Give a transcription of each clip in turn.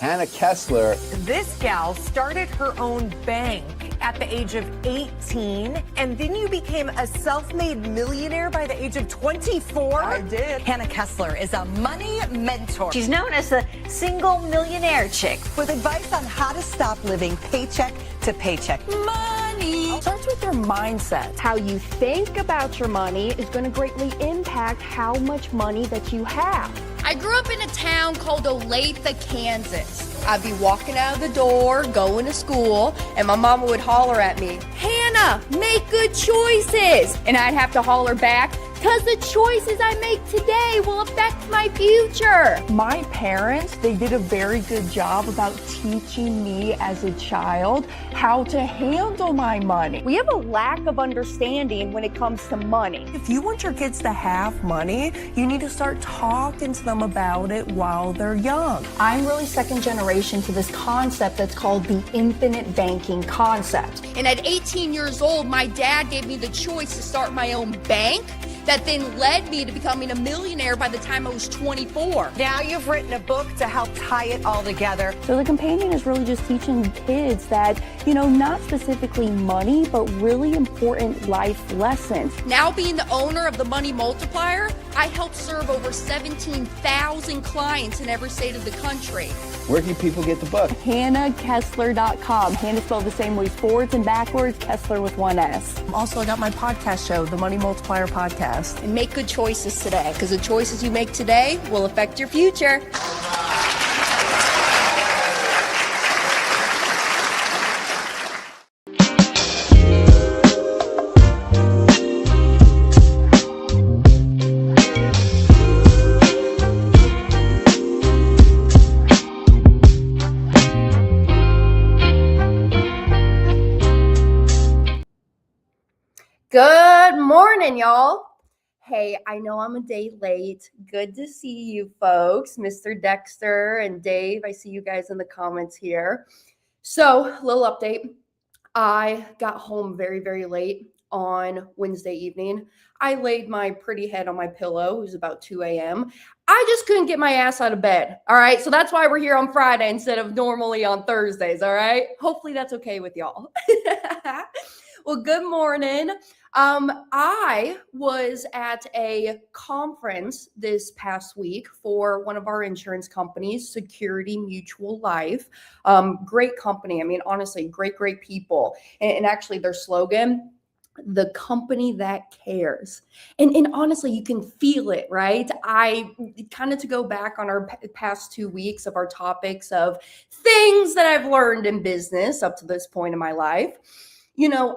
Hannah Kessler. This gal started her own bank at the age of 18, and then you became a self-made millionaire by the age of 24? I did. Hannah Kessler is a money mentor. She's known as the single millionaire chick. With advice on how to stop living paycheck to paycheck. Money starts with your mindset. How you think about your money is going to greatly impact how much money that you have. I grew up in a town called Olathe, Kansas. I'd be walking out of the door, going to school, and my mama would holler at me, "Hannah, make good choices." And I'd have to holler back, "Because the choices I make today will affect my future." My parents, they did a very good job about teaching me as a child how to handle my money. We have a lack of understanding when it comes to money. If you want your kids to have money, you need to start talking to them about it while they're young. I'm really second generation to this concept that's called the infinite banking concept. And at 18 years old, my dad gave me the choice to start my own bank that then led me to becoming a millionaire by the time I was 24. Now you've written a book to help tie it all together. So the companion is really just teaching kids that, not specifically money, but really important life lessons. Now being the owner of the Money Multiplier, I help serve over 17,000 clients in every state of the country. Where can people get the book? HannahKessler.com. Hannah spelled the same way forwards and backwards, Kessler with one S. Also, I got my podcast show, the Money Multiplier Podcast. And make good choices today, because the choices you make today will affect your future. Good morning, y'all. Hey, I know I'm a day late. Good to see you folks, Mr. Dexter and Dave. I see you guys in the comments here. So, little update. I got home very, very late on Wednesday evening. I laid my pretty head on my pillow. It was about 2 a.m. I just couldn't get my ass out of bed. All right. So that's why we're here on Friday instead of normally on Thursdays. All right. Hopefully that's okay with y'all. Well, good morning. I was at a conference this past week for one of our insurance companies, Security Mutual Life. Great company. I mean, honestly, great people. And actually their slogan, the company that cares. And honestly, you can feel it, right? I kind of to go back on our past 2 weeks of our topics of things that I've learned in business up to this point in my life.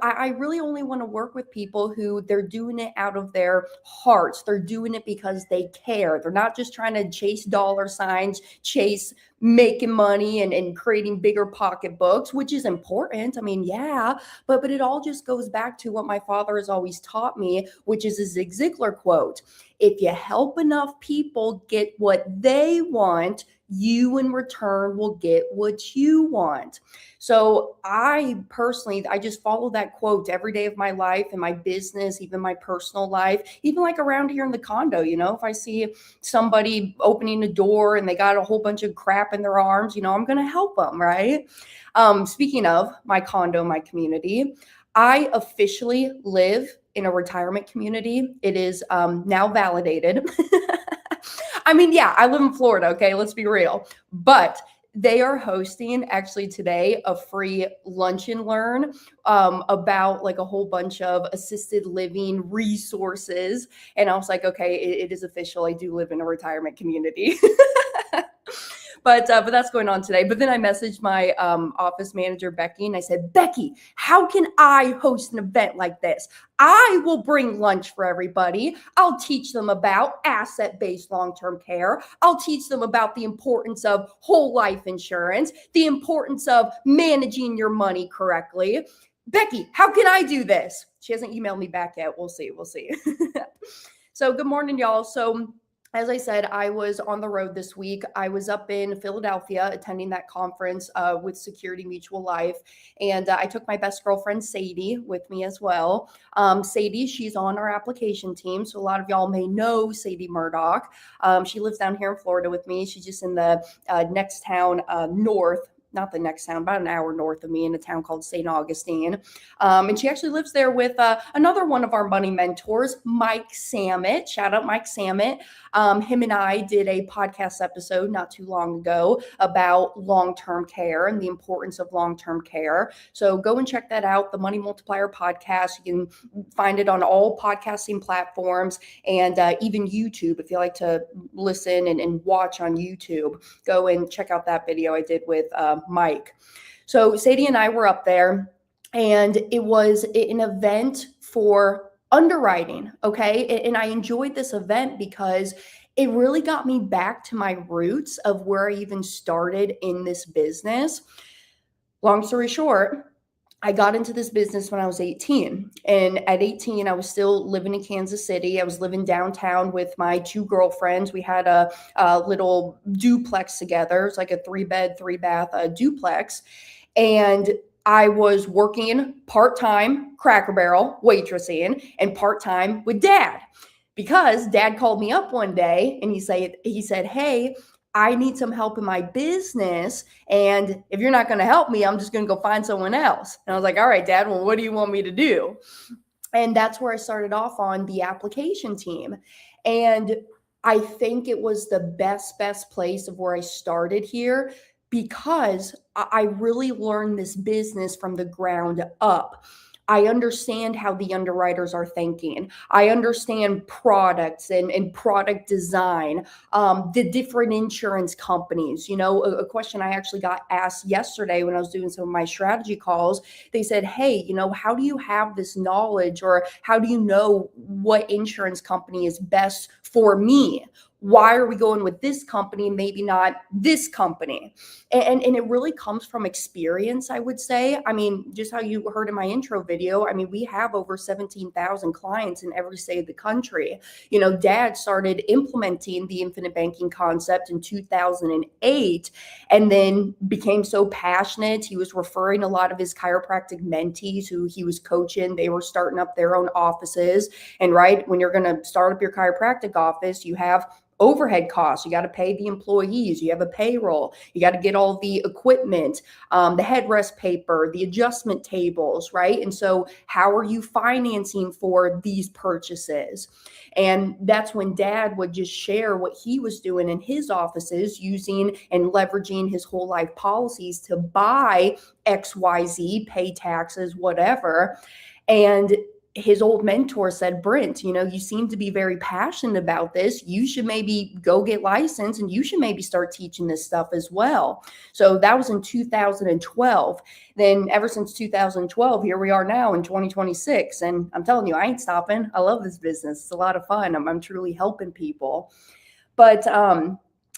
I really only want to work with people who they're doing it out of their hearts. They're doing it because they care. They're not just trying to chase dollar signs, chase making money and creating bigger pocketbooks, which is important. I mean, yeah, but it all just goes back to what my father has always taught me, which is a Zig Ziglar quote. If you help enough people get what they want, you in return will get what you want. So I just follow that quote every day of my life, in my business, even my personal life, even like around here in the condo. If I see somebody opening a door and they got a whole bunch of crap in their arms, I'm going to help them, right? Speaking of my condo, my community, I officially live in a retirement community. It is now validated. I mean, yeah, I live in Florida, okay? Let's be real. But they are hosting actually today a free lunch and learn about like a whole bunch of assisted living resources. And I was like, okay, it is official. I do live in a retirement community. But that's going on today. But then I messaged my office manager, Becky, and I said, Becky, how can I host an event like this? I will bring lunch for everybody. I'll teach them about asset-based long-term care. I'll teach them about the importance of whole life insurance, the importance of managing your money correctly. Becky, how can I do this? She hasn't emailed me back yet. We'll see. So good morning, y'all. So as I said, I was on the road this week. I was up in Philadelphia attending that conference with Security Mutual Life. And I took my best girlfriend, Sadie, with me as well. Sadie, she's on our application team. So a lot of y'all may know Sadie Murdoch. She lives down here in Florida with me. She's just in the next town north. Not the next town, about an hour north of me in a town called St. Augustine. And she actually lives there with another one of our money mentors, Mike Samet. Shout out Mike Samet. Him and I did a podcast episode not too long ago about long-term care and the importance of long-term care. So go and check that out, the Money Multiplier podcast. You can find it on all podcasting platforms and even YouTube. If you like to listen and watch on YouTube, go and check out that video I did with Mike. So Sadie and I were up there, and it was an event for underwriting. Okay. And I enjoyed this event because it really got me back to my roots of where I even started in this business. Long story short, I got into this business when I was 18. And at 18, I was still living in Kansas City. I was living downtown with my two girlfriends. We had a little duplex together. It's like a 3-bed, 3-bath duplex. And I was working part-time Cracker Barrel waitressing and part-time with Dad, because Dad called me up one day and he said, hey, I need some help in my business. And if you're not going to help me, I'm just going to go find someone else. And I was like, all right, Dad, well, what do you want me to do? And that's where I started off on the application team. And I think it was the best place of where I started here, because I really learned this business from the ground up. I understand how the underwriters are thinking. I understand products and product design, the different insurance companies. You know, a question I actually got asked yesterday when I was doing some of my strategy calls, they said, hey, you know, how do you have this knowledge, or how do you know what insurance company is best for me? Why are we going with this company, maybe not this company? And it really comes from experience, I would say. I mean, just how you heard in my intro video, I mean, we have over 17,000 clients in every state of the country. You know, Dad started implementing the infinite banking concept in 2008, and then became so passionate. He was referring a lot of his chiropractic mentees who he was coaching. They were starting up their own offices. And right, when you're going to start up your chiropractic office, you have overhead costs. You got to pay the employees. You have a payroll. You got to get all the equipment, the headrest paper, the adjustment tables, right? And so how are you financing for these purchases? And that's when Dad would just share what he was doing in his offices, using and leveraging his whole life policies to buy XYZ, pay taxes, whatever. And his old mentor said, Brent, you know, you seem to be very passionate about this. You should maybe go get licensed, and you should maybe start teaching this stuff as well. So that was in 2012. Then ever since 2012, here we are now in 2026. And I'm telling you, I ain't stopping. I love this business. It's a lot of fun. I'm truly helping people. But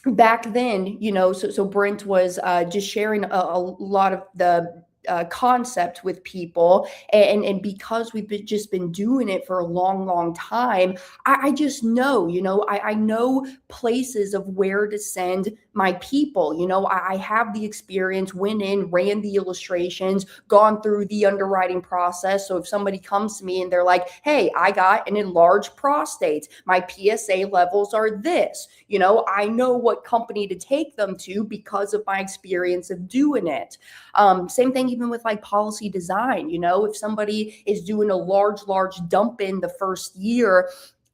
back then, you know, so Brent was just sharing a lot of the concept with people, and because we've just been doing it for a long time, I just know, you know, I know places of where to send my people. You know, I have the experience, went in, ran the illustrations, gone through the underwriting process. So if somebody comes to me and they're like, hey, I got an enlarged prostate, my PSA levels are this, you know, I know what company to take them to because of my experience of doing it. Same thing even with like policy design. You know, if somebody is doing a large dump in the first year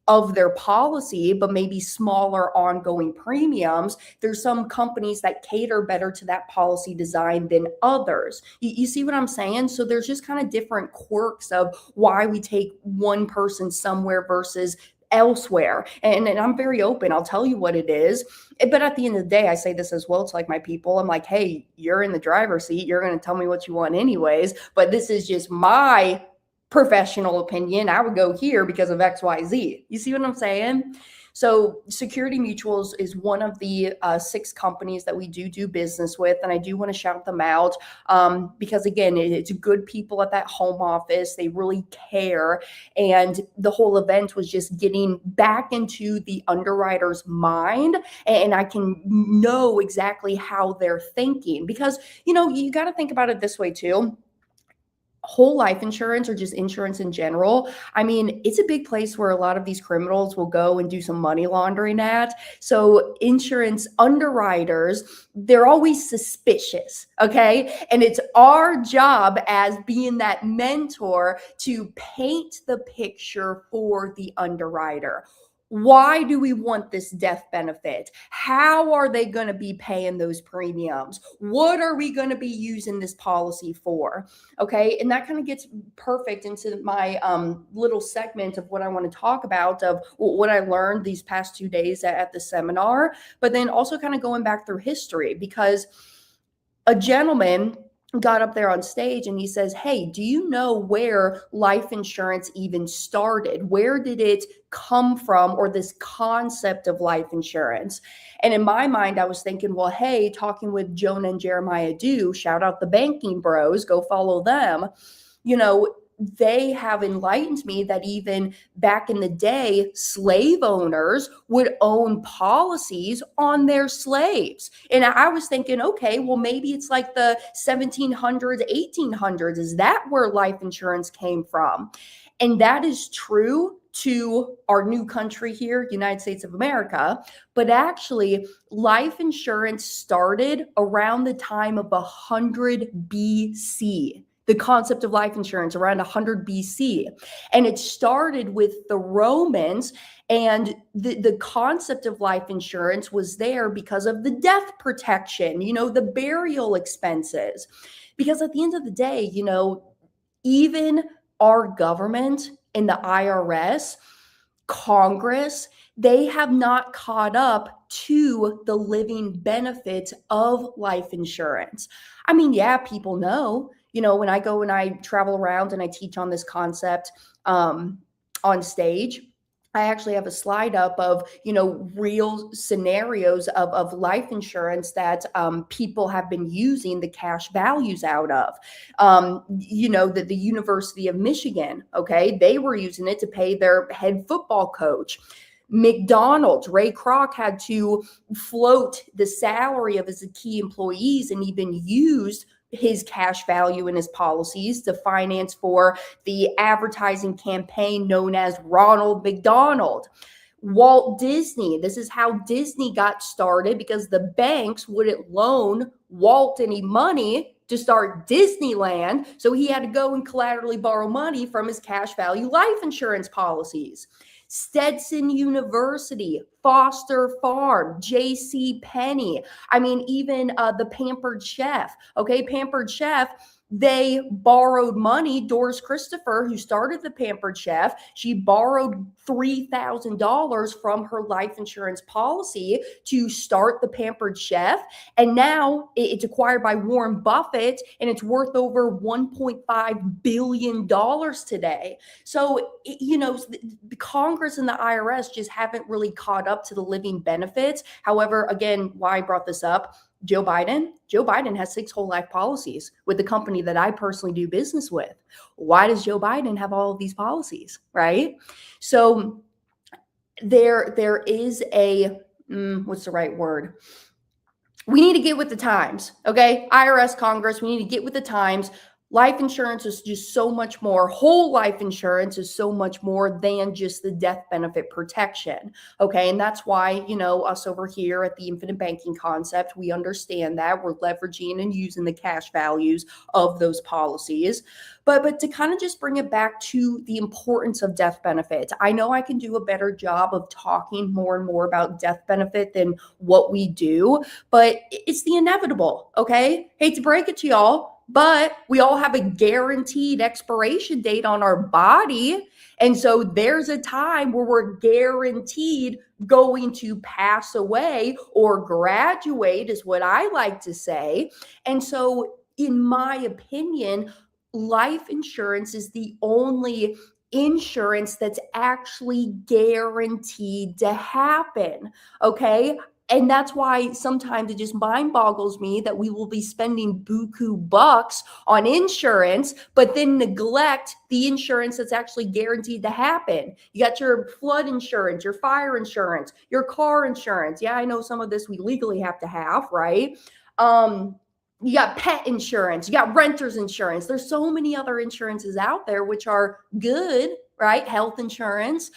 of their policy, but maybe smaller ongoing premiums, there's some companies that cater better to that policy design than others. You see what I'm saying? So there's just kind of different quirks of why we take one person somewhere versus elsewhere. And I'm very open. I'll tell you what it is. But at the end of the day, I say this as well to like my people. I'm like, hey, you're in the driver's seat. You're going to tell me what you want anyways. But this is just my professional opinion. I would go here because of XYZ. You see what I'm saying? So Security Mutuals is one of the 6 companies that we do business with, and I do want to shout them out because, again, it's good people at that home office. They really care, and the whole event was just getting back into the underwriter's mind, and I can know exactly how they're thinking because, you got to think about it this way too. Whole life insurance or just insurance in general, I mean, it's a big place where a lot of these criminals will go and do some money laundering at. So insurance underwriters, they're always suspicious, okay? And it's our job as being that mentor to paint the picture for the underwriter. Why do we want this death benefit? How are they going to be paying those premiums? What are we going to be using this policy for? Okay. And that kind of gets perfect into my little segment of what I want to talk about of what I learned these past 2 days at the seminar, but then also kind of going back through history because a gentleman got up there on stage and he says, "Hey, do you know where life insurance even started? Where did it come from, or this concept of life insurance?" And in my mind, I was thinking, well, hey, talking with Jonah and Jeremiah Do, shout out the banking bros, go follow them. They have enlightened me that even back in the day, slave owners would own policies on their slaves. And I was thinking, okay, well, maybe it's like the 1700s, 1800s. Is that where life insurance came from? And that is true to our new country here, United States of America. But actually, life insurance started around the time of 100 BC. The concept of life insurance around 100 BC. And it started with the Romans, and the concept of life insurance was there because of the death protection, the burial expenses. Because at the end of the day, even our government and the IRS, Congress, they have not caught up to the living benefits of life insurance. I mean, yeah, people know. When I go and I travel around and I teach on this concept on stage, I actually have a slide up of, real scenarios of life insurance that people have been using the cash values out of. The University of Michigan, okay, they were using it to pay their head football coach. McDonald's, Ray Kroc had to float the salary of his key employees and even used his cash value in his policies to finance for the advertising campaign known as Ronald McDonald. Walt Disney, this is how Disney got started because the banks wouldn't loan Walt any money to start Disneyland, so he had to go and collaterally borrow money from his cash value life insurance policies. Stetson University, Foster Farm, J.C. Penney. I mean, even the Pampered Chef. Okay, Pampered Chef, they borrowed money. Doris Christopher, who started the Pampered Chef, she borrowed $3,000 from her life insurance policy to start the Pampered Chef. And now it's acquired by Warren Buffett and it's worth over $1.5 billion today. So, the Congress and the IRS just haven't really caught up to the living benefits. However, again, why I brought this up, Joe Biden has 6 whole life policies with the company that I personally do business with. Why does Joe Biden have all of these policies, right? So there is a, what's the right word? We need to get with the times, okay? IRS, Congress, we need to get with the times. Life insurance is just so much more. Whole life insurance is so much more than just the death benefit protection. Okay. And that's why, us over here at the Infinite Banking Concept, we understand that we're leveraging and using the cash values of those policies. But to kind of just bring it back to the importance of death benefits, I know I can do a better job of talking more and more about death benefit than what we do, but it's the inevitable. Okay. Hate to break it to y'all, but we all have a guaranteed expiration date on our body. And so there's a time where we're guaranteed going to pass away or graduate, is what I like to say. And so, in my opinion, life insurance is the only insurance that's actually guaranteed to happen. Okay. And that's why sometimes it just mind boggles me that we will be spending buku bucks on insurance, but then neglect the insurance that's actually guaranteed to happen. You got your flood insurance, your fire insurance, your car insurance. Yeah, I know some of this we legally have to have, right? You got pet insurance, you got renter's insurance. There's so many other insurances out there which are good, right? Health insurance.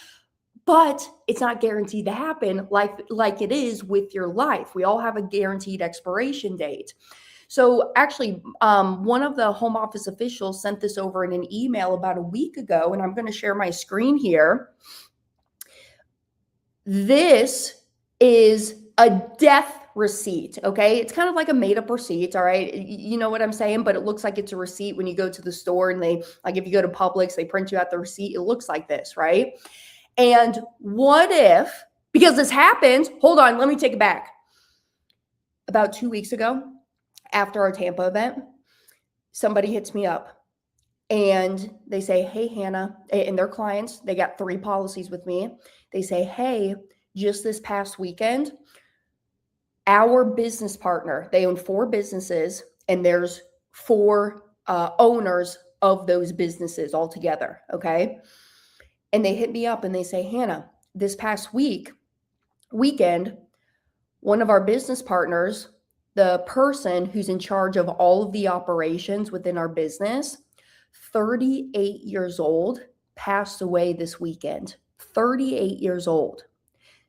But it's not guaranteed to happen like it is with your life. We all have a guaranteed expiration date. So actually, one of the home office officials sent this over in an email about a week ago, and I'm going to share my screen here. This is a death receipt, okay? It's kind of like a made-up receipt, all right? You know what I'm saying? But it looks like it's a receipt when you go to the store and they, like if you go to Publix, they print you out the receipt. It looks like this, right? And what if, because this happens, hold on, let me take it back. About 2 weeks ago, after our Tampa event, somebody hits me up and they say, hey, Hannah, and their clients, they got 3 policies with me. They say, hey, just this past weekend, our business partner, they own 4 businesses and there's 4 owners of those businesses altogether, okay? And they hit me up and they say, Hannah, this past weekend, one of our business partners, the person who's in charge of all of the operations within our business, 38 years old, passed away this weekend. 38 years old.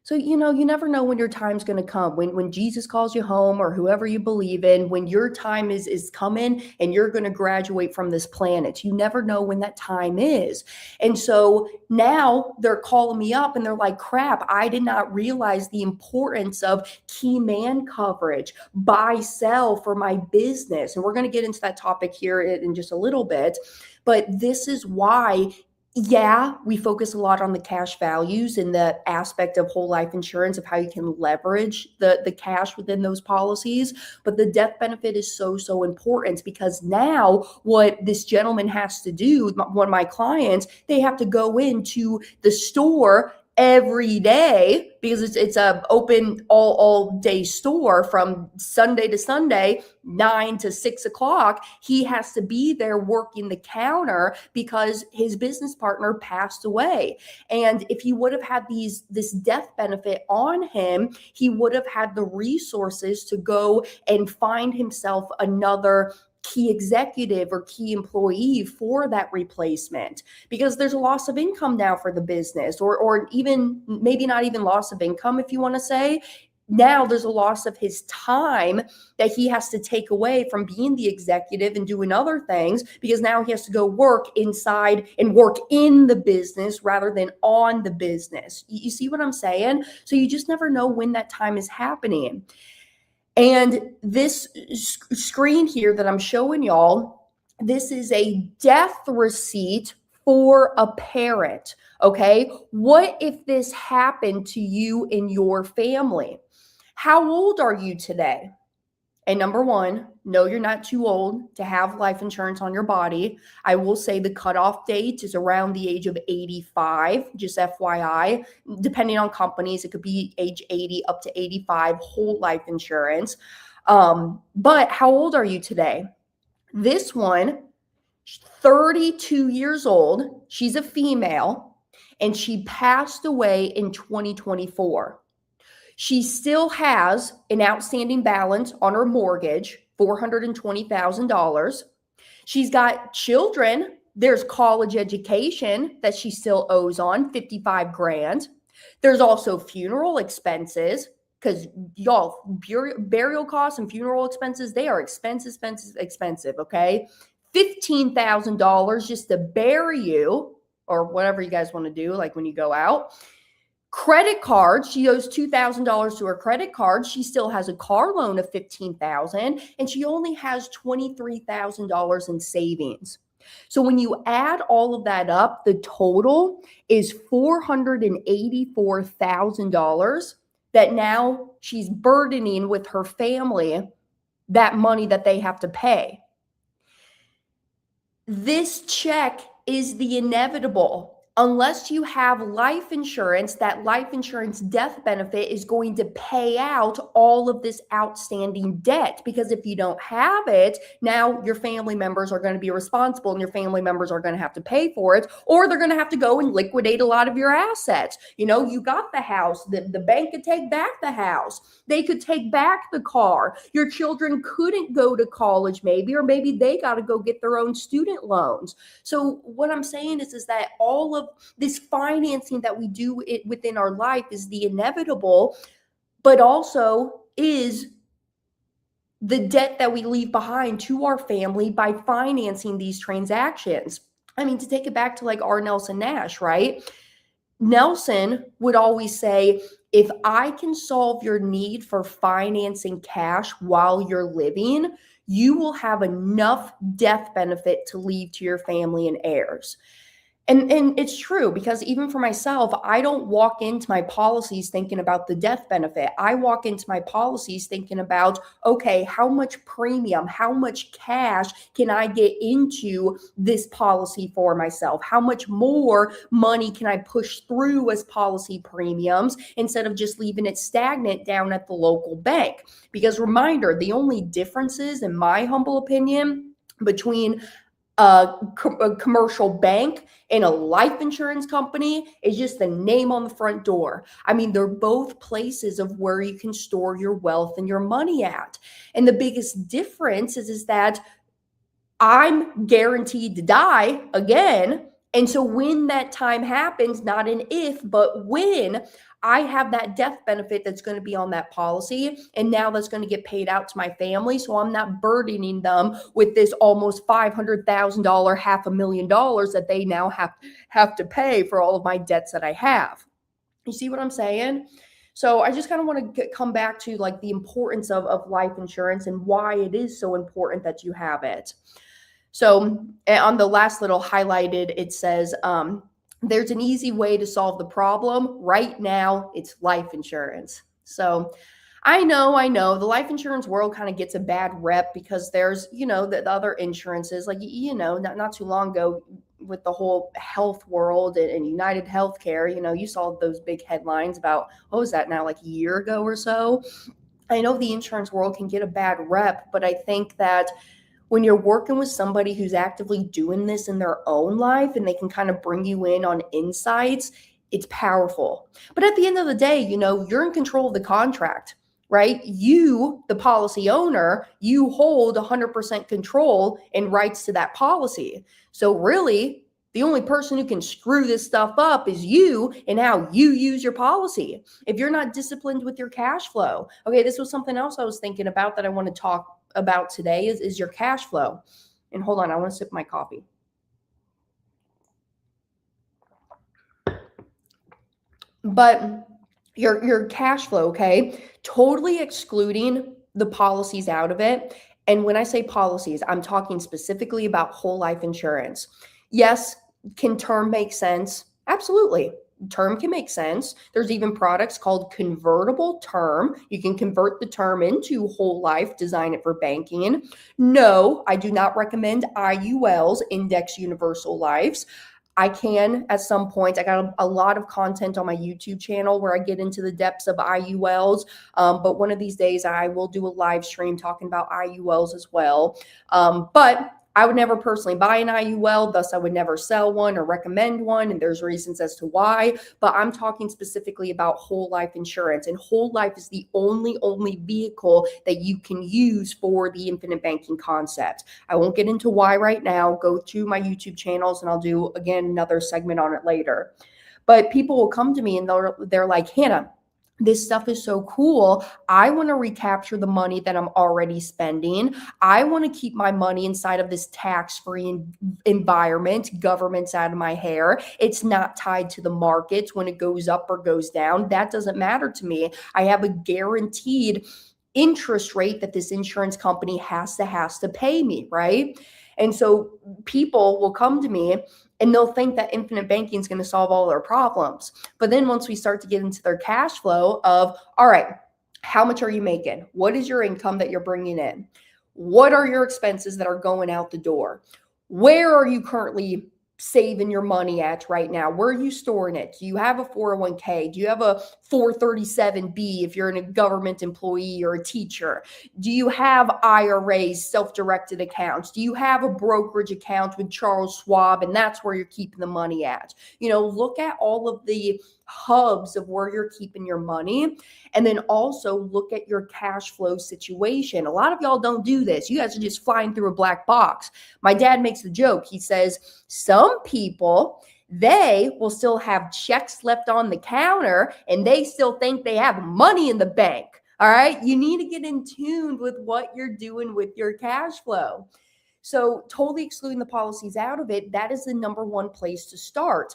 So, you know, you never know when your time's going to come. When Jesus calls you home or whoever you believe in, when your time is coming and you're going to graduate from this planet, you never know when that time is. And so now they're calling me up and they're like, crap, I did not realize the importance of key man coverage, buy, sell for my business. And we're going to get into that topic here in just a little bit. But this is why, yeah, we focus a lot on the cash values and the aspect of whole life insurance of how you can leverage the cash within those policies. But the death benefit is so important because now what this gentleman has to do, one of my clients, they have to go into the store every day because it's a open all day store from Sunday to Sunday, 9 to 6 o'clock. He has to be there working the counter because his business partner passed away. And if he would have had this death benefit on him, he would have had the resources to go and find himself another key executive or key employee for that replacement, because there's a loss of income now for the business, or even maybe not even loss of income, if you want to say. Now there's a loss of his time that he has to take away from being the executive and doing other things, because now he has to go work inside and work in the business rather than on the business. You see what I'm saying? So you just never know when that time is happening. And this screen here that I'm showing y'all, this is a death receipt for a parent, okay? What if this happened to you in your family? How old are you today? And number one, no, you're not too old to have life insurance on your body. I will say the cutoff date is around the age of 85, just FYI. Depending on companies, it could be age 80 up to 85, whole life insurance. But how old are you today? This one, 32 years old. She's a female, and she passed away in 2024. She still has an outstanding balance on her mortgage, $420,000. She's got children. There's college education that she still owes on, 55 grand. There's also funeral expenses, because y'all, burial costs and funeral expenses, they are expensive, okay? $15,000 just to bury you, or whatever you guys want to do, like when you go out. Credit cards, she owes $2,000 to her credit card. She still has a car loan of $15,000, and she only has $23,000 in savings. So when you add all of that up, the total is $484,000 that now she's burdening with her family, that money that they have to pay. This check is the inevitable. Unless you have life insurance, that life insurance death benefit is going to pay out all of this outstanding debt. Because if you don't have it, now your family members are going to be responsible and your family members are going to have to pay for it, or they're going to have to go and liquidate a lot of your assets. You know, you got the house, the bank could take back the house. They could take back the car. Your children couldn't go to college maybe, or maybe they got to go get their own student loans. So what I'm saying is that all of this financing that we do it within our life is the inevitable, but also is the debt that we leave behind to our family by financing these transactions. I mean, to take it back to like our Nelson Nash, right? Nelson would always say, if I can solve your need for financing cash while you're living, you will have enough death benefit to leave to your family and heirs. And it's true, because even for myself, I don't walk into my policies thinking about the death benefit. I walk into my policies thinking about, okay, how much premium, how much cash can I get into this policy for myself? How much more money can I push through as policy premiums instead of just leaving it stagnant down at the local bank? Because reminder, the only differences, in my humble opinion, between a commercial bank and a life insurance company is just the name on the front door. I mean, they're both places of where you can store your wealth and your money at. And the biggest difference is that I'm guaranteed to die again. And so when that time happens, not an if, but when, I have that death benefit that's going to be on that policy. And now that's going to get paid out to my family. So I'm not burdening them with this almost $500,000, $500,000 that they now have to pay for all of my debts that I have. You see what I'm saying? So I just kind of want to come back to like the importance of life insurance and why it is so important that you have it. So on the last little highlighted, it says, there's an easy way to solve the problem. Right now, it's life insurance. So I know the life insurance world kind of gets a bad rep because there's, you know, the other insurances, like, you know, not too long ago with the whole health world and United Healthcare, you know, you saw those big headlines about, what was that now, like a year ago or so? I know the insurance world can get a bad rep, but I think that when you're working with somebody who's actively doing this in their own life and they can kind of bring you in on insights, it's powerful. But at the end of the day, you know, you're in control of the contract, right? You, the policy owner, you hold 100% control and rights to that policy. So really, the only person who can screw this stuff up is you and how you use your policy. If you're not disciplined with your cash flow. Okay, this was something else I was thinking about that I want to talk about today is your cash flow. And hold on, I want to sip my coffee. But your cash flow, okay, totally excluding the policies out of it. And when I say policies, I'm talking specifically about whole life insurance. Yes, can term make sense? Absolutely. Term can make sense. There's even products called convertible term. You can convert the term into whole life, design it for banking. No, I do not recommend IULs, index universal lives. I can at some point. I got a lot of content on my YouTube channel where I get into the depths of IULs. But one of these days I will do a live stream talking about IULs as well. But I would never personally buy an IUL, thus I would never sell one or recommend one, and there's reasons as to why, but I'm talking specifically about whole life insurance, and whole life is the only vehicle that you can use for the infinite banking concept. I won't get into why right now. Go to my YouTube channels and I'll do, again, another segment on it later. But people will come to me and they're like, Hannah, this stuff is so cool. I want to recapture the money that I'm already spending. I want to keep my money inside of this tax-free environment. Government's out of my hair. It's not tied to the markets when it goes up or goes down. That doesn't matter to me. I have a guaranteed interest rate that this insurance company has to pay me, right? And so people will come to me and they'll think that infinite banking is going to solve all their problems. But then once we start to get into their cash flow of, all right, how much are you making? What is your income that you're bringing in? What are your expenses that are going out the door? Where are you currently saving your money at right now? Where are you storing it? Do you have a 401k? Do you have a 437B if you're a government employee or a teacher? Do you have IRAs, self-directed accounts? Do you have a brokerage account with Charles Schwab and that's where you're keeping the money at? Look at all of the hubs of where you're keeping your money, and then also look at your cash flow situation. A lot of y'all don't do this. You guys are just flying through a black box. My dad makes the joke. He says, some people, they will still have checks left on the counter and they still think they have money in the bank. All right. You need to get in tune with what you're doing with your cash flow. So totally excluding the policies out of it, that is the number one place to start.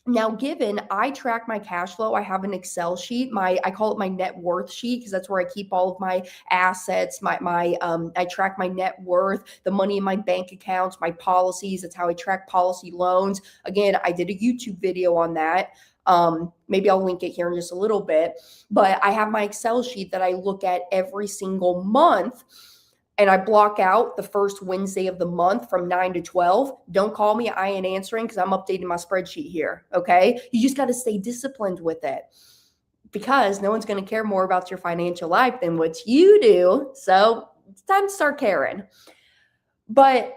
Now, given I track my cash flow, I have an Excel sheet. I call it my net worth sheet because that's where I keep all of my assets. I track my net worth, the money in my bank accounts, my policies. That's how I track policy loans. Again, I did a YouTube video on that. Maybe I'll link it here in just a little bit. But I have my Excel sheet that I look at every single month. And I block out the first Wednesday of the month from 9 to 12. Don't call me. I ain't answering because I'm updating my spreadsheet here. Okay. You just got to stay disciplined with it because no one's going to care more about your financial life than what you do. So it's time to start caring. But,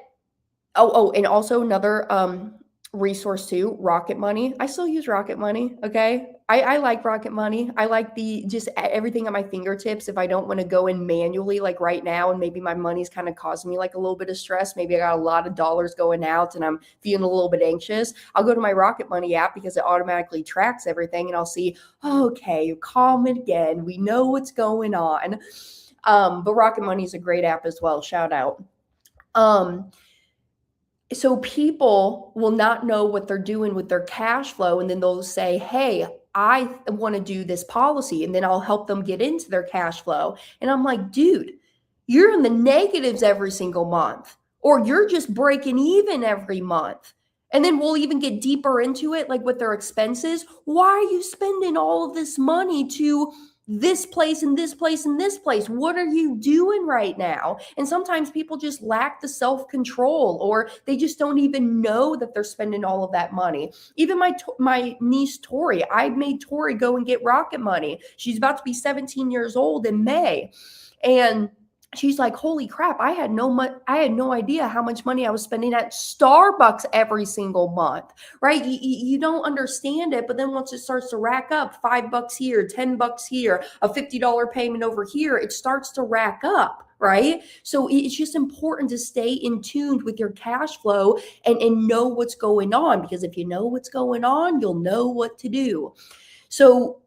and also another resource too, Rocket Money. I still use Rocket Money. Okay. I like Rocket Money. I like just everything at my fingertips. If I don't want to go in manually, like right now, and maybe my money's kind of causing me like a little bit of stress. Maybe I got a lot of dollars going out and I'm feeling a little bit anxious. I'll go to my Rocket Money app because it automatically tracks everything and I'll see, okay, calm it again. We know what's going on. But Rocket Money is a great app as well. Shout out. So people will not know what they're doing with their cash flow. And then they'll say, hey, I want to do this policy. And then I'll help them get into their cash flow. And I'm like, dude, you're in the negatives every single month, or you're just breaking even every month. And then we'll even get deeper into it, like with their expenses. Why are you spending all of this money to this place and this place and this place? What are you doing right now? And sometimes people just lack the self-control, or they just don't even know that they're spending all of that money. Even my niece Tori, I made Tori go and get Rocket Money. She's about to be 17 years old in May. And she's like, holy crap, I had no idea how much money I was spending at Starbucks every single month, right? You don't understand it, but then once it starts to rack up, $5 here, $10 here, a $50 payment over here, it starts to rack up, right? So it's just important to stay in tune with your cash flow and know what's going on, because if you know what's going on, you'll know what to do. So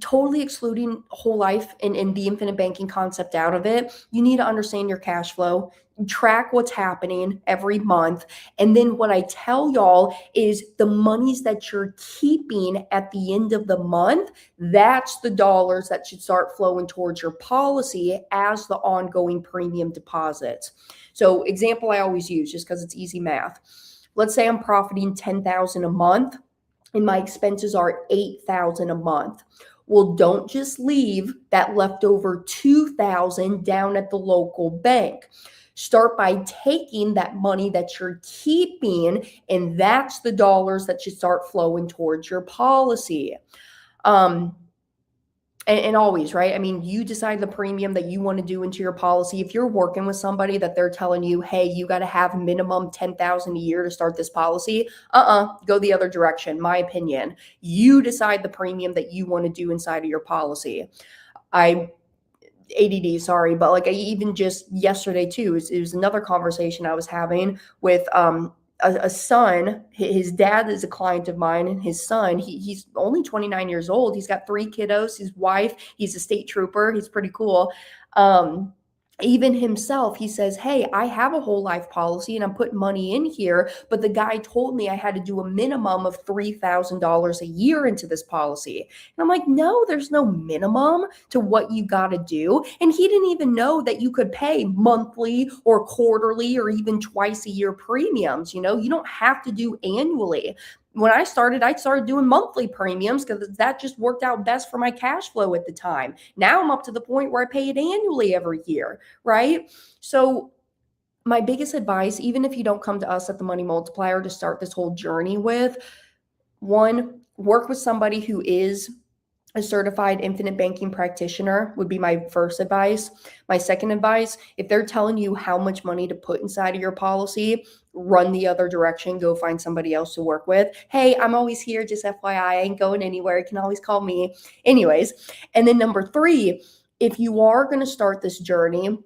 totally excluding whole life and the infinite banking concept out of it, you need to understand your cash flow, track what's happening every month. And then what I tell y'all is the monies that you're keeping at the end of the month, that's the dollars that should start flowing towards your policy as the ongoing premium deposits. So example I always use just because it's easy math. Let's say I'm profiting $10,000 a month and my expenses are $8,000 a month. Well, don't just leave that leftover $2,000 down at the local bank. Start by taking that money that you're keeping, and that's the dollars that should start flowing towards your policy. And always, right? I mean, you decide the premium that you want to do into your policy. If you're working with somebody that they're telling you, hey, you got to have minimum $10,000 a year to start this policy, go the other direction. My opinion. You decide the premium that you want to do inside of your policy. ADD, sorry, but like I even just yesterday too, it was another conversation I was having with a son. His dad is a client of mine, and his son, he's only 29 years old. He's got 3 kiddos, his wife, he's a state trooper. He's pretty cool. Even himself, he says, hey, I have a whole life policy and I'm putting money in here, but the guy told me I had to do a minimum of $3,000 a year into this policy. And I'm like, no, there's no minimum to what you got to do. And he didn't even know that you could pay monthly or quarterly or even twice a year premiums. You don't have to do annually. When I started doing monthly premiums because that just worked out best for my cash flow at the time. Now I'm up to the point where I pay it annually every year, right? So my biggest advice, even if you don't come to us at the Money Multiplier to start this whole journey with, one, work with somebody who is a certified infinite banking practitioner would be my first advice. My second advice, if they're telling you how much money to put inside of your policy, run the other direction, go find somebody else to work with. Hey, I'm always here, just FYI, I ain't going anywhere. You can always call me. Anyways, and then number three, if you are going to start this journey,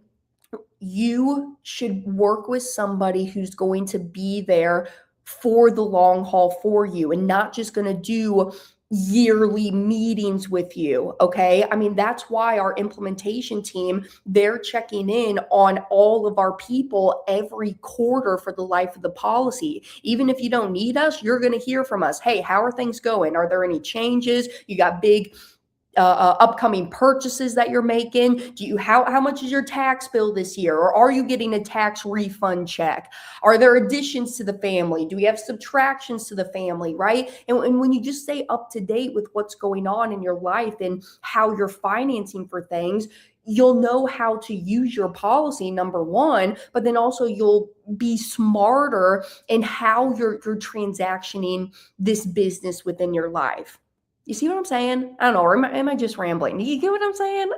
you should work with somebody who's going to be there for the long haul for you and not just going to do yearly meetings with you. Okay. I mean, that's why our implementation team, they're checking in on all of our people every quarter for the life of the policy. Even if you don't need us, you're going to hear from us. Hey, how are things going? Are there any changes? You got big upcoming purchases that you're making? Do you how much is your tax bill this year? Or are you getting a tax refund check? Are there additions to the family? Do we have subtractions to the family, right? And when you just stay up to date with what's going on in your life and how you're financing for things, you'll know how to use your policy, number one, but then also you'll be smarter in how you're transactioning this business within your life. You see what I'm saying? I don't know. Or am I just rambling? Do you get what I'm saying?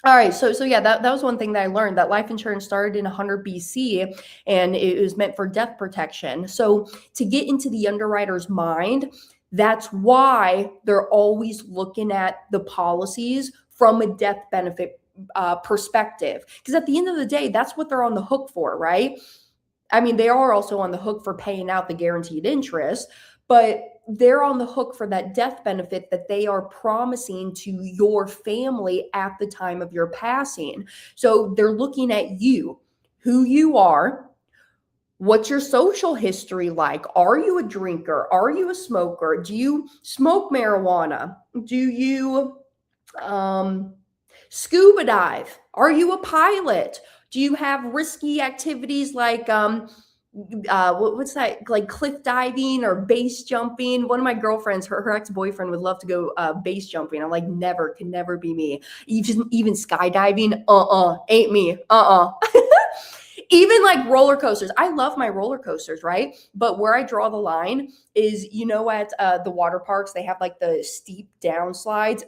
All right. So yeah, that was one thing that I learned, that life insurance started in 100 BC and it was meant for death protection. So to get into the underwriter's mind, that's why they're always looking at the policies from a death benefit perspective. Because at the end of the day, that's what they're on the hook for, right? I mean, they are also on the hook for paying out the guaranteed interest, but they're on the hook for that death benefit that they are promising to your family at the time of your passing. So they're looking at you, who you are, what's your social history like? Are you a drinker? Are you a smoker? Do you smoke marijuana? Do you scuba dive? Are you a pilot? Do you have risky activities like what's that, like cliff diving or base jumping? One of my girlfriends, her ex-boyfriend would love to go base jumping. I'm like, never, can never be me. Even skydiving, ain't me. Even like roller coasters. I love my roller coasters, right? But where I draw the line is, at the water parks, they have like the steep down slides.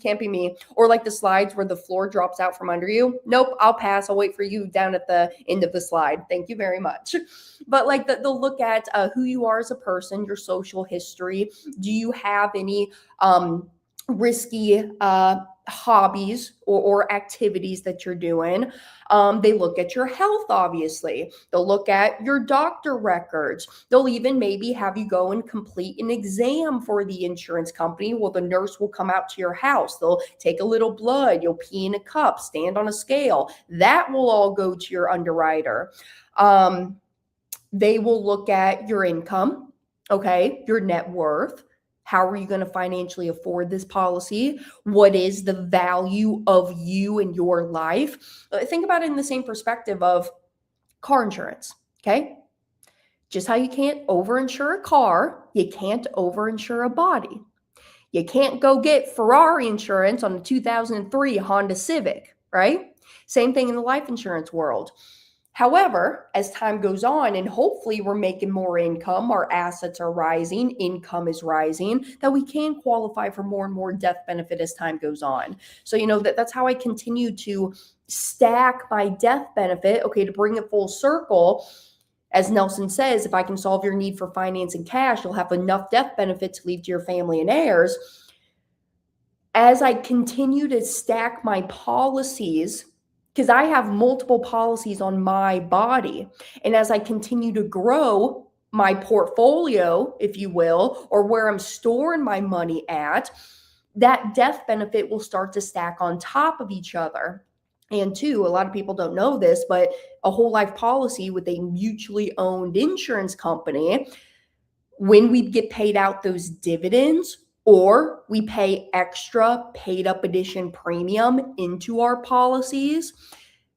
Can't be me. Or like the slides where the floor drops out from under you. Nope, I'll pass. I'll wait for you down at the end of the slide. Thank you very much. But like they'll look at who you are as a person, your social history. Do you have any risky hobbies or activities that you're doing? They look at your health, obviously. They'll look at your doctor records. They'll even maybe have you go and complete an exam for the insurance company. Well, the nurse will come out to your house. They'll take a little blood. You'll pee in a cup, stand on a scale. That will all go to your underwriter. They will look at your income, okay, your net worth. How are you going to financially afford this policy? What is the value of you and your life? Think about it in the same perspective of car insurance, okay? Just how you can't overinsure a car, you can't overinsure a body. You can't go get Ferrari insurance on a 2003 Honda Civic, right? Same thing in the life insurance world. However, as time goes on and hopefully we're making more income, our assets are rising, income is rising, that we can qualify for more and more death benefit as time goes on. So, that's how I continue to stack my death benefit. Okay, to bring it full circle, as Nelson says, if I can solve your need for finance and cash, you'll have enough death benefit to leave to your family and heirs. As I continue to stack my policies, because I have multiple policies on my body. And as I continue to grow my portfolio, if you will, or where I'm storing my money at, that death benefit will start to stack on top of each other. And two, a lot of people don't know this, but a whole life policy with a mutually owned insurance company, when we get paid out those dividends, or we pay extra paid up addition premium into our policies,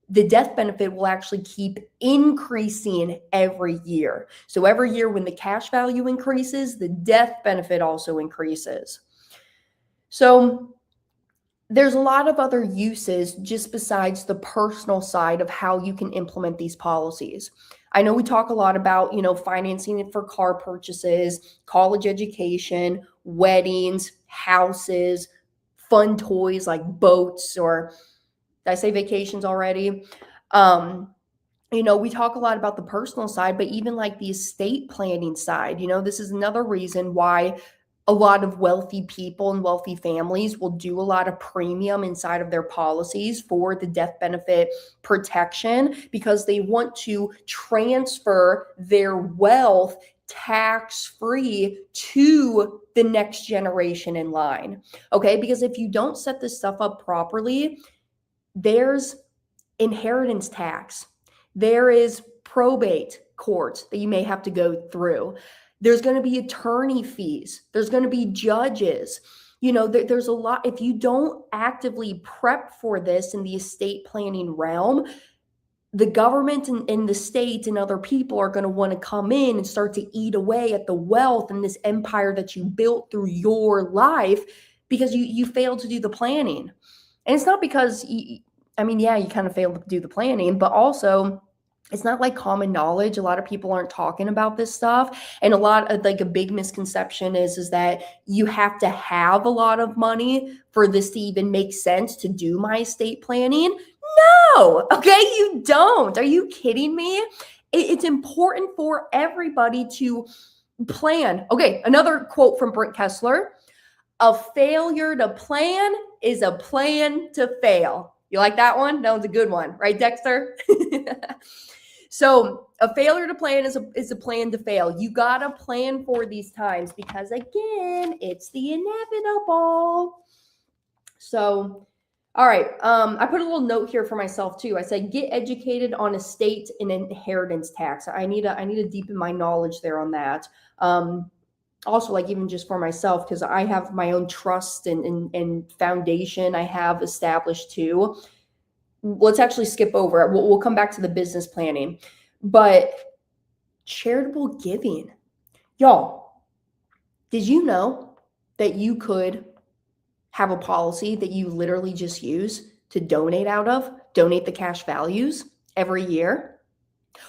the death benefit will actually keep increasing every year. So every year when the cash value increases, the death benefit also increases. So there's a lot of other uses just besides the personal side of how you can implement these policies. I know we talk a lot about, financing it for car purchases, college education, weddings, houses, fun toys like boats, or did I say vacations already? We talk a lot about the personal side, but even like the estate planning side, this is another reason why a lot of wealthy people and wealthy families will do a lot of premium inside of their policies for the death benefit protection, because they want to transfer their wealth tax-free to the next generation in line. Okay, because if you don't set this stuff up properly, there's inheritance tax, there is probate court that you may have to go through. There's going to be attorney fees. There's going to be judges. There's a lot. If you don't actively prep for this in the estate planning realm, the government and the state and other people are going to want to come in and start to eat away at the wealth and this empire that you built through your life because you failed to do the planning. And it's not because, you kind of failed to do the planning, but also it's not like common knowledge. A lot of people aren't talking about this stuff. And a lot of a big misconception is that you have to have a lot of money for this to even make sense to do my estate planning. No, okay, you don't. Are you kidding me? It's important for everybody to plan. Okay, another quote from Brent Kessler: "A failure to plan is a plan to fail." You like that one? That one's a good one, right, Dexter? So a failure to plan is a plan to fail. You got to plan for these times because, again, it's the inevitable. So, all right. I put a little note here for myself too. I said, get educated on estate and inheritance tax. I need to deepen my knowledge there on that. Also, like even just for myself, because I have my own trust and foundation I have established too. Let's actually skip over it. We'll come back to the business planning, but charitable giving. Y'all, did you know that you could have a policy that you literally just use to donate the cash values every year?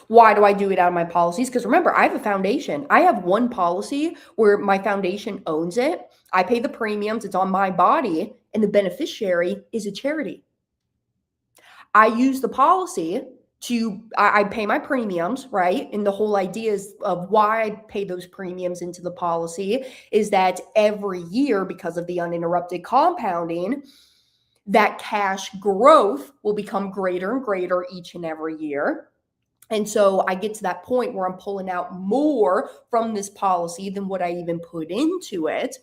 Why do I do it out of my policies? Because remember, I have a foundation. I have one policy where my foundation owns it. I pay the premiums. It's on my body, and the beneficiary is a charity. I use the policy I pay my premiums, right? And the whole idea is of why I pay those premiums into the policy is that every year, because of the uninterrupted compounding, that cash growth will become greater and greater each and every year. And so I get to that point where I'm pulling out more from this policy than what I even put into it.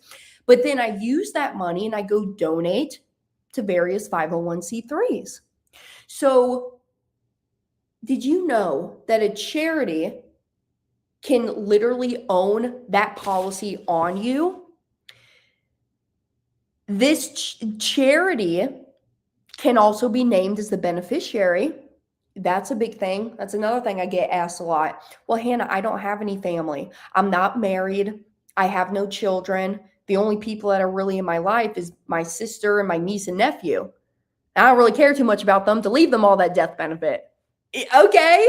But then I use that money and I go donate to various 501c3s. So did you know that a charity can literally own that policy on you? This charity can also be named as the beneficiary. That's a big thing. That's another thing I get asked a lot. Well, Hannah, I don't have any family. I'm not married. I have no children. The only people that are really in my life is my sister and my niece and nephew. I don't really care too much about them to leave them all that death benefit. Okay.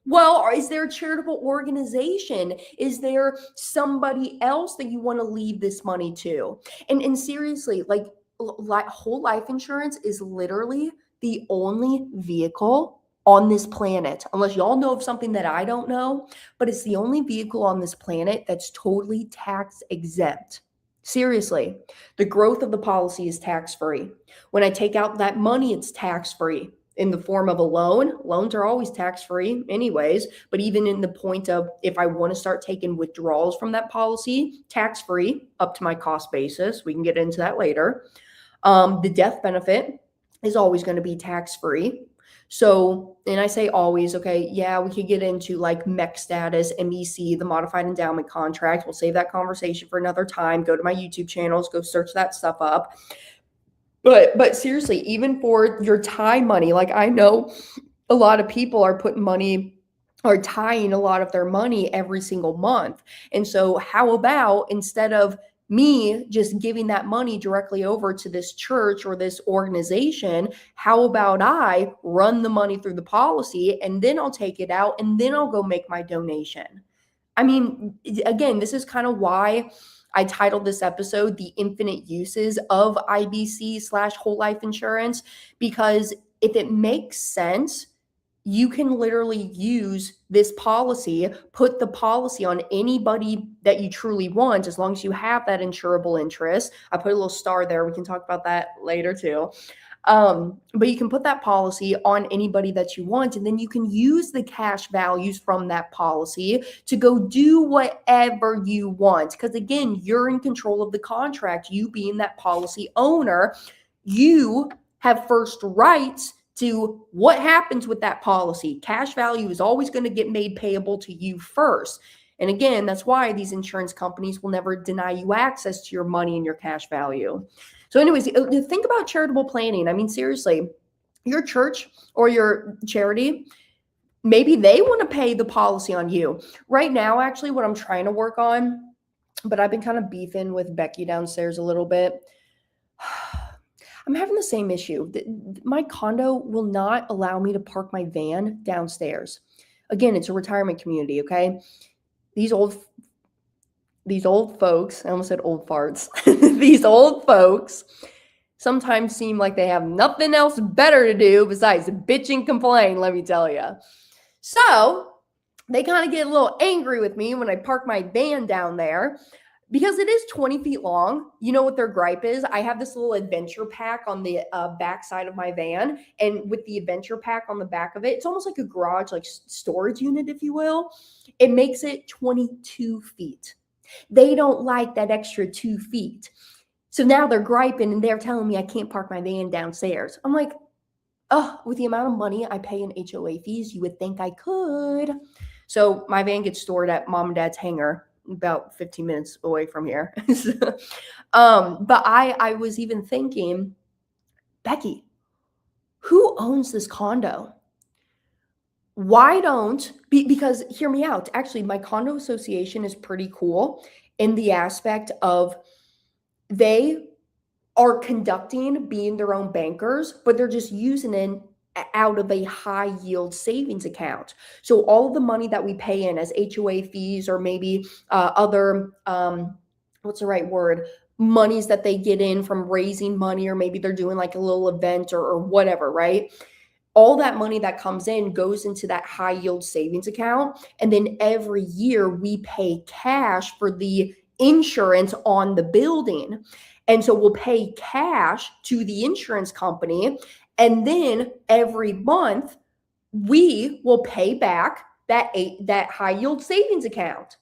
Well, is there a charitable organization? Is there somebody else that you want to leave this money to? And seriously, like whole life insurance is literally the only vehicle on this planet, unless y'all know of something that I don't know, but it's the only vehicle on this planet that's totally tax exempt. Seriously, the growth of the policy is tax-free. When I take out that money, it's tax-free in the form of a loan. Loans are always tax-free anyways, but even in the point of if I want to start taking withdrawals from that policy, tax-free up to my cost basis. We can get into that later. The death benefit is always going to be tax-free. So, and I say always, okay, yeah, we could get into like MEC status, MEC, the modified endowment contract. We'll save that conversation for another time. Go to my YouTube channels, go search that stuff up. But seriously, even for your time money, like I know a lot of people are tying a lot of their money every single month. And so how about instead of me just giving that money directly over to this church or this organization. How about I run the money through the policy and then I'll take it out and then I'll go make my donation? I mean, again, this is kind of why I titled this episode The Infinite Uses of IBC / whole life insurance, because if it makes sense, you can literally use this policy, put the policy on anybody that you truly want, as long as you have that insurable interest. I put a little star there. We can talk about that later too. But you can put that policy on anybody that you want, and then you can use the cash values from that policy to go do whatever you want. Because again, you're in control of the contract. You being that policy owner, you have first rights to what happens with that policy. Cash value is always going to get made payable to you first. And again, that's why these insurance companies will never deny you access to your money and your cash value. So anyways, think about charitable planning. I mean, seriously, your church or your charity, maybe they want to pay the policy on you. Right now, actually, what I'm trying to work on, but I've been kind of beefing with Becky downstairs a little bit. I'm having the same issue. My condo will not allow me to park my van downstairs. Again, it's a retirement community, okay? These old folks, I almost said old farts. These old folks sometimes seem like they have nothing else better to do besides bitch and complain, let me tell you. So they kind of get a little angry with me when I park my van down there, because it is 20 feet long. You know what their gripe is? I have this little adventure pack on the back side of my van. And with the adventure pack on the back of it, it's almost like a garage, like storage unit, if you will. It makes it 22 feet. They don't like that extra 2 feet. So now they're griping and they're telling me I can't park my van downstairs. I'm like, oh, with the amount of money I pay in HOA fees, you would think I could. So my van gets stored at mom and dad's hangar, about 15 minutes away from here. But I was even thinking, Becky, who owns this condo? Why don't, because hear me out. Actually, my condo association is pretty cool in the aspect of they are being their own bankers, but they're just using it out of a high yield savings account. So all of the money that we pay in as HOA fees, or maybe other, what's the right word? Monies that they get in from raising money, or maybe they're doing like a little event or whatever, right? All that money that comes in goes into that high yield savings account. And then every year we pay cash for the insurance on the building. And so we'll pay cash to the insurance company. And then every month we will pay back that high yield savings account.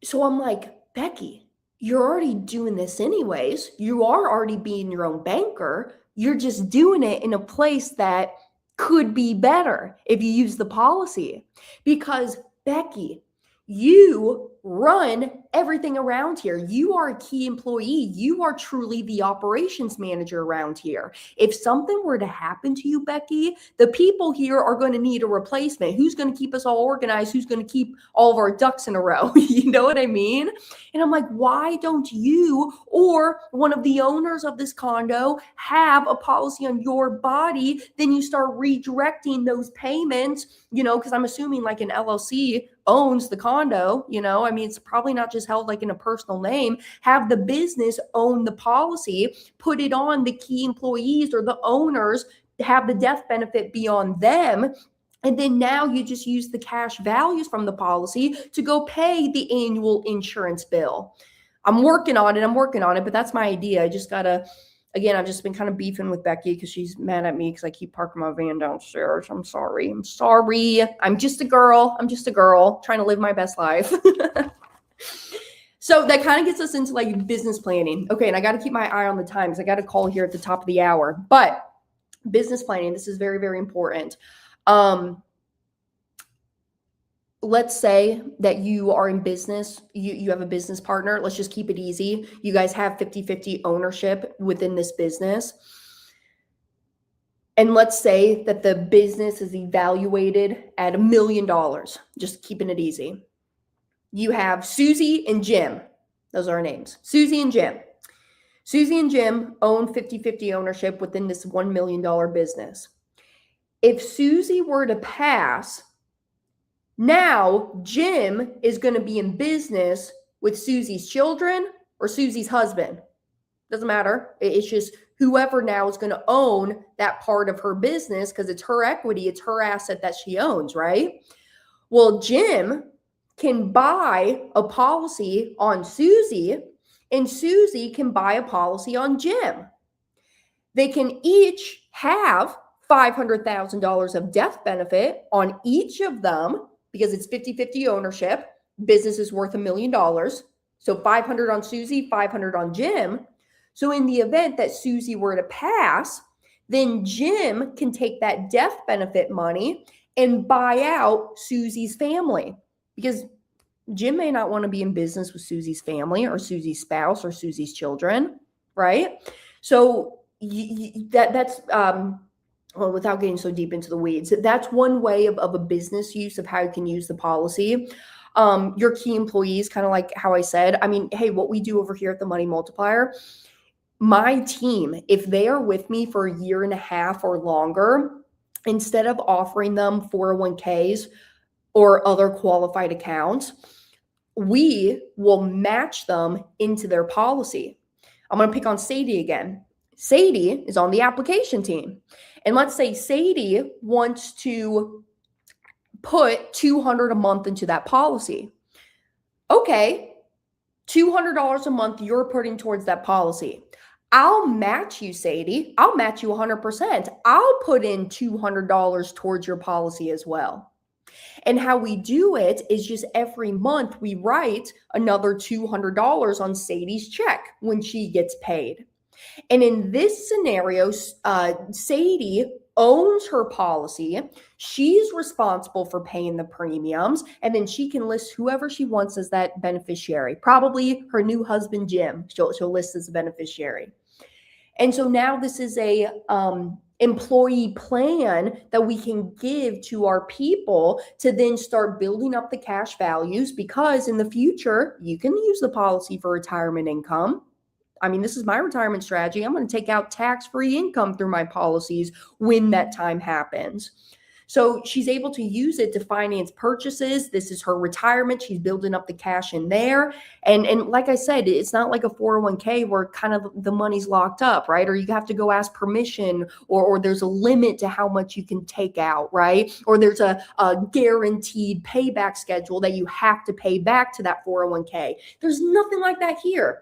So I'm like, Becky, you're already doing this anyways. You are already being your own banker. You're just doing it in a place that could be better if you use the policy. Because Becky, you run everything around here. You are a key employee. You are truly the operations manager around here. If something were to happen to you, Becky, the people here are going to need a replacement. Who's going to keep us all organized? Who's going to keep all of our ducks in a row? You know what I mean? And I'm like, why don't you or one of the owners of this condo have a policy on your body? Then you start redirecting those payments, because I'm assuming like an LLC owns the condo, I mean, it's probably not just held like in a personal name. Have the business own the policy, put it on the key employees or the owners, have the death benefit be on them. And then now you just use the cash values from the policy to go pay the annual insurance bill. I'm working on it, but that's my idea. I just gotta, again, I've just been kind of beefing with Becky because she's mad at me because I keep parking my van downstairs. I'm sorry. I'm just a girl trying to live my best life. So that kind of gets us into like business planning. Okay, and I got to keep my eye on the times. I got a call here at the top of the hour. But business planning, this is very, very important. Let's say that you are in business, you have a business partner. Let's just keep it easy. You guys have 50-50 ownership within this business. And let's say that the business is evaluated at $1 million, just keeping it easy. You have Susie and Jim. Those are our names. Susie and Jim. Susie and Jim own 50-50 ownership within this $1 million business. If Susie were to pass, now Jim is going to be in business with Susie's children or Susie's husband. Doesn't matter. It's just whoever now is going to own that part of her business because it's her equity, it's her asset that she owns, right? Well, Jim can buy a policy on Susie, and Susie can buy a policy on Jim. They can each have $500,000 of death benefit on each of them because it's 50-50 ownership. Business is worth $1 million. So 500 on Susie, 500 on Jim. So in the event that Susie were to pass, then Jim can take that death benefit money and buy out Susie's family because Jim may not want to be in business with Susie's family or Susie's spouse or Susie's children, right? So that's well, without getting so deep into the weeds, that's one way of a business use of how you can use the policy. Your key employees, kind of like how I said, I mean, hey, what we do over here at the Money Multiplier, my team, if they are with me for 1.5 years or longer, instead of offering them 401ks or other qualified accounts, we will match them into their policy. I'm going to pick on Sadie again. Sadie is on the application team. And let's say Sadie wants to put $200 a month into that policy. Okay, $200 a month you're putting towards that policy. I'll match you, Sadie. I'll match you 100%. I'll put in $200 towards your policy as well. And how we do it is just every month we write another $200 on Sadie's check when she gets paid. And in this scenario, Sadie owns her policy. She's responsible for paying the premiums, and then she can list whoever she wants as that beneficiary. Probably her new husband, Jim. She'll list as a beneficiary. And so now this is a employee plan that we can give to our people to then start building up the cash values, because in the future, you can use the policy for retirement income. I mean, this is my retirement strategy. I'm going to take out tax-free income through my policies when that time happens. So she's able to use it to finance purchases. This is her retirement. She's building up the cash in there. And like I said, it's not like a 401k where kind of the money's locked up, right? Or you have to go ask permission, or there's a limit to how much you can take out, right? Or there's a guaranteed payback schedule that you have to pay back to that 401k. There's nothing like that here.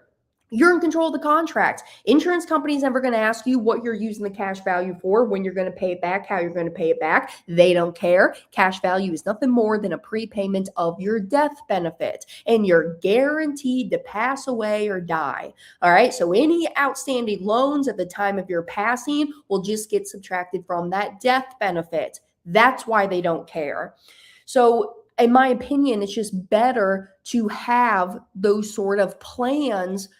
You're in control of the contract. Insurance companies never going to ask you what you're using the cash value for, when you're going to pay it back, how you're going to pay it back. They don't care. Cash value is nothing more than a prepayment of your death benefit, and you're guaranteed to pass away or die. All right. So any outstanding loans at the time of your passing will just get subtracted from that death benefit. That's why they don't care. So in my opinion, it's just better to have those sort of plans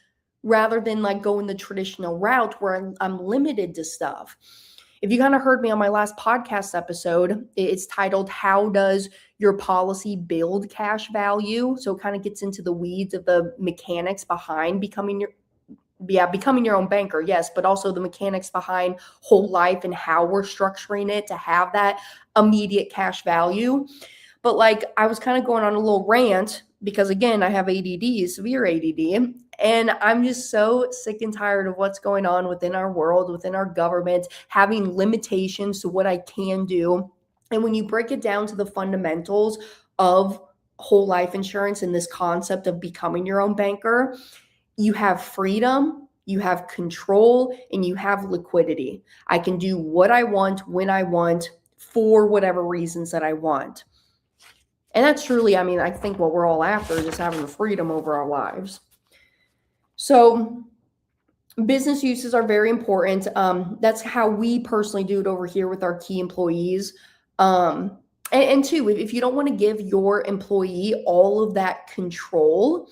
rather than like going the traditional route where I'm limited to stuff. If you kind of heard me on my last podcast episode, it's titled, How Does Your Policy Build Cash Value? So it kind of gets into the weeds of the mechanics behind becoming your own banker, yes, but also the mechanics behind whole life and how we're structuring it to have that immediate cash value. But like, I was kind of going on a little rant because, again, I have ADD, severe ADD, and I'm just so sick and tired of what's going on within our world, within our government, having limitations to what I can do. And when you break it down to the fundamentals of whole life insurance and this concept of becoming your own banker, you have freedom, you have control, and you have liquidity. I can do what I want, when I want, for whatever reasons that I want. And that's truly, I mean, I think what we're all after is just having the freedom over our lives. So business uses are very important. That's how we personally do it over here with our key employees. And two, if you don't want to give your employee all of that control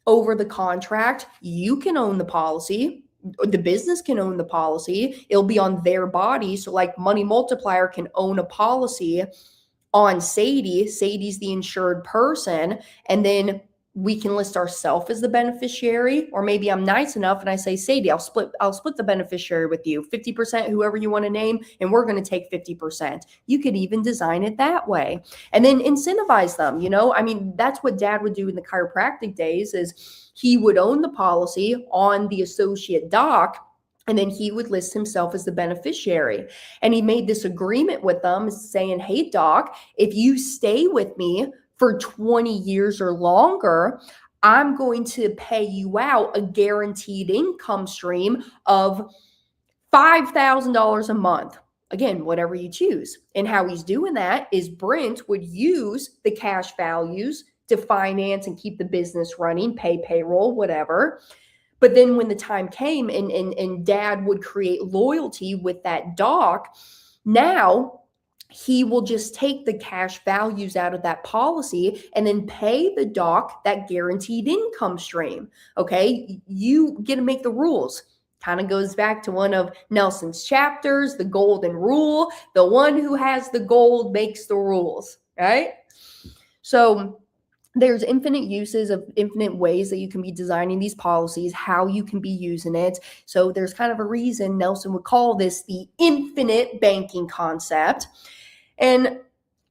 over the contract, you can own the policy. The business can own the policy. It'll be on their body. So like Money Multiplier can own a policy on Sadie. Sadie's the insured person. And then we can list ourselves as the beneficiary, or maybe I'm nice enough and I say, Sadie, I'll split the beneficiary with you, 50%, whoever you want to name, and we're going to take 50%. You could even design it that way and then incentivize them. I mean, that's what Dad would do in the chiropractic days is he would own the policy on the associate doc, and then he would list himself as the beneficiary. And he made this agreement with them saying, hey, doc, if you stay with me for 20 years or longer, I'm going to pay you out a guaranteed income stream of $5,000 a month. Again, whatever you choose. And how he's doing that is Brent would use the cash values to finance and keep the business running, pay payroll, whatever. But then when the time came and Dad would create loyalty with that doc, now he will just take the cash values out of that policy and then pay the doc that guaranteed income stream. Okay, you get to make the rules. Kind of goes back to one of Nelson's chapters, the golden rule. The one who has the gold makes the rules, right? So there's infinite uses of infinite ways that you can be designing these policies, how you can be using it. So there's kind of a reason Nelson would call this the infinite banking concept. And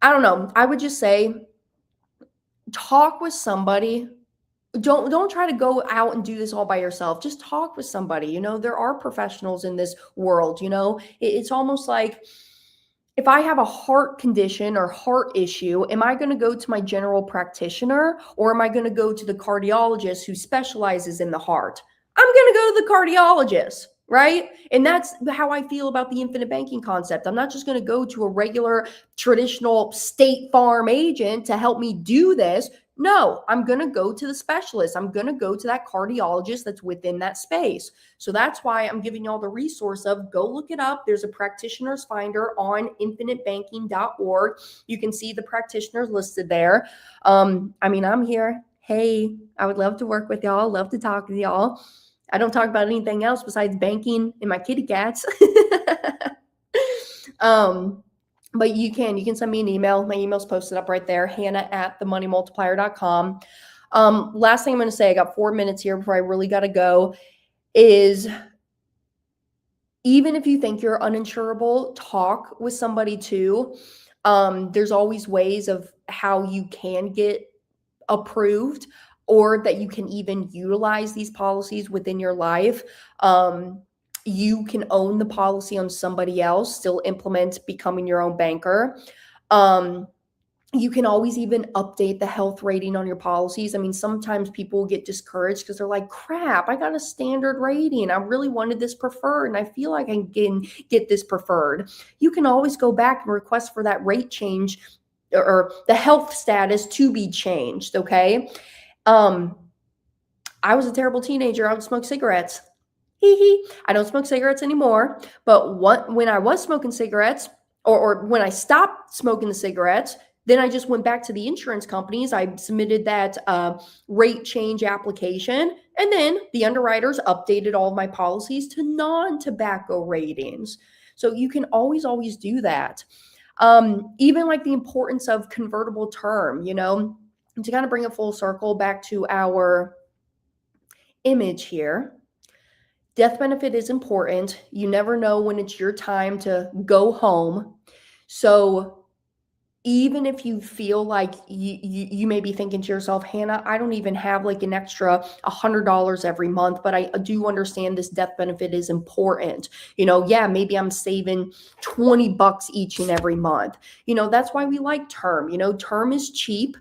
I don't know, I would just say, talk with somebody. Don't try to go out and do this all by yourself. Just talk with somebody. There are professionals in this world. It's almost like, if I have a heart condition or heart issue, am I going to go to my general practitioner, or am I going to go to the cardiologist who specializes in the heart? I'm going to go to the cardiologist, right? And that's how I feel about the infinite banking concept. I'm not just going to go to a regular traditional State Farm agent to help me do this. No, I'm going to go to the specialist. I'm going to go to that cardiologist that's within that space. So that's why I'm giving you all the resource of go look it up. There's a practitioner's finder on infinitebanking.org. You can see the practitioners listed there. I'm here. Hey, I would love to work with y'all. Love to talk with y'all. I don't talk about anything else besides banking and my kitty cats. But you can send me an email. My email's posted up right there, hannah@themoneymultiplier.com. Last thing I'm going to say, I got 4 minutes here before I really got to go, is even if you think you're uninsurable, talk with somebody too. There's always ways of how you can get approved, or that you can even utilize these policies within your life. You can own the policy on somebody else, still implement becoming your own banker. You can always even update the health rating on your policies. I mean, sometimes people get discouraged because they're like, crap, I got a standard rating. I really wanted this preferred, and I feel like I can get this preferred. You can always go back and request for that rate change or the health status to be changed, okay? I was a terrible teenager. I would smoke cigarettes. I don't smoke cigarettes anymore. But when I was smoking cigarettes, or when I stopped smoking the cigarettes, then I just went back to the insurance companies. I submitted that rate change application, and then the underwriters updated all of my policies to non-tobacco ratings. So you can always do that. Even like the importance of convertible term, to kind of bring it full circle back to our image here. Death benefit is important. You never know when it's your time to go home. So even if you feel like you may be thinking to yourself, Hannah, I don't even have like an extra $100 every month, but I do understand this death benefit is important. Yeah, maybe I'm saving $20 each and every month. That's why we like term. Term is cheap.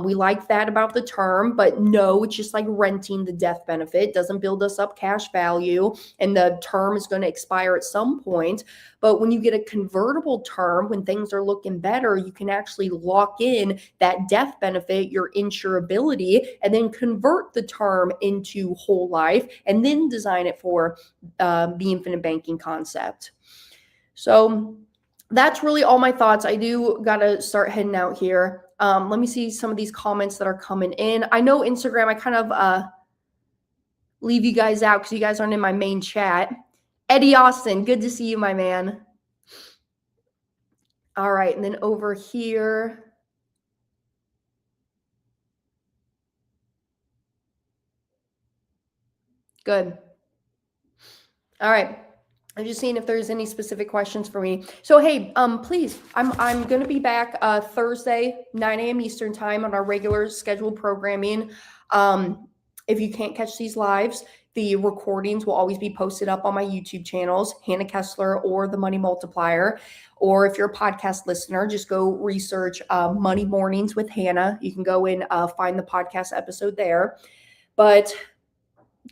We like that about the term, but no, it's just like renting the death benefit. It doesn't build us up cash value, and the term is going to expire at some point. But when you get a convertible term, when things are looking better, you can actually lock in that death benefit, your insurability, and then convert the term into whole life, and then design it for the infinite banking concept. So that's really all my thoughts. I do got to start heading out here. Let me see some of these comments that are coming in. I know Instagram, I kind of leave you guys out because you guys aren't in my main chat. Eddie Austin, good to see you, my man. All right, and then over here. Good. All right. I'm just seeing if there's any specific questions for me. So, hey, please, I'm going to be back Thursday, 9 a.m. Eastern time on our regular scheduled programming. If you can't catch these lives, the recordings will always be posted up on my YouTube channels, Hannah Kessler or The Money Multiplier. Or if you're a podcast listener, just go research Money Mornings with Hannah. You can go and find the podcast episode there. But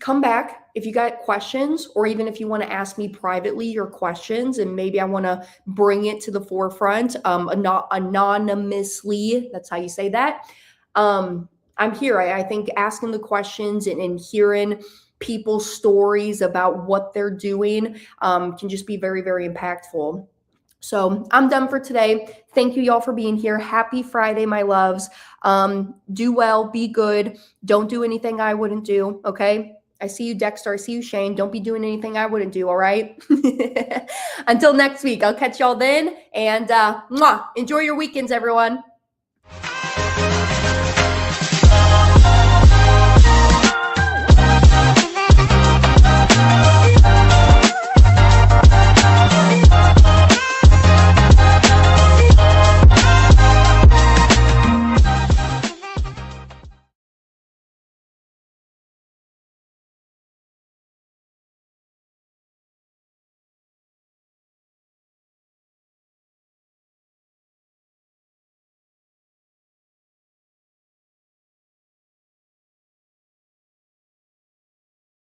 come back if you got questions, or even if you want to ask me privately your questions, and maybe I want to bring it to the forefront anonymously. That's how you say that. I'm here. I think asking the questions and hearing people's stories about what they're doing can just be very, very impactful. So I'm done for today. Thank you, y'all, for being here. Happy Friday, my loves. Do well, be good. Don't do anything I wouldn't do, okay? I see you, Dexter. I see you, Shane. Don't be doing anything I wouldn't do, all right? Until next week, I'll catch y'all then. And enjoy your weekends, everyone.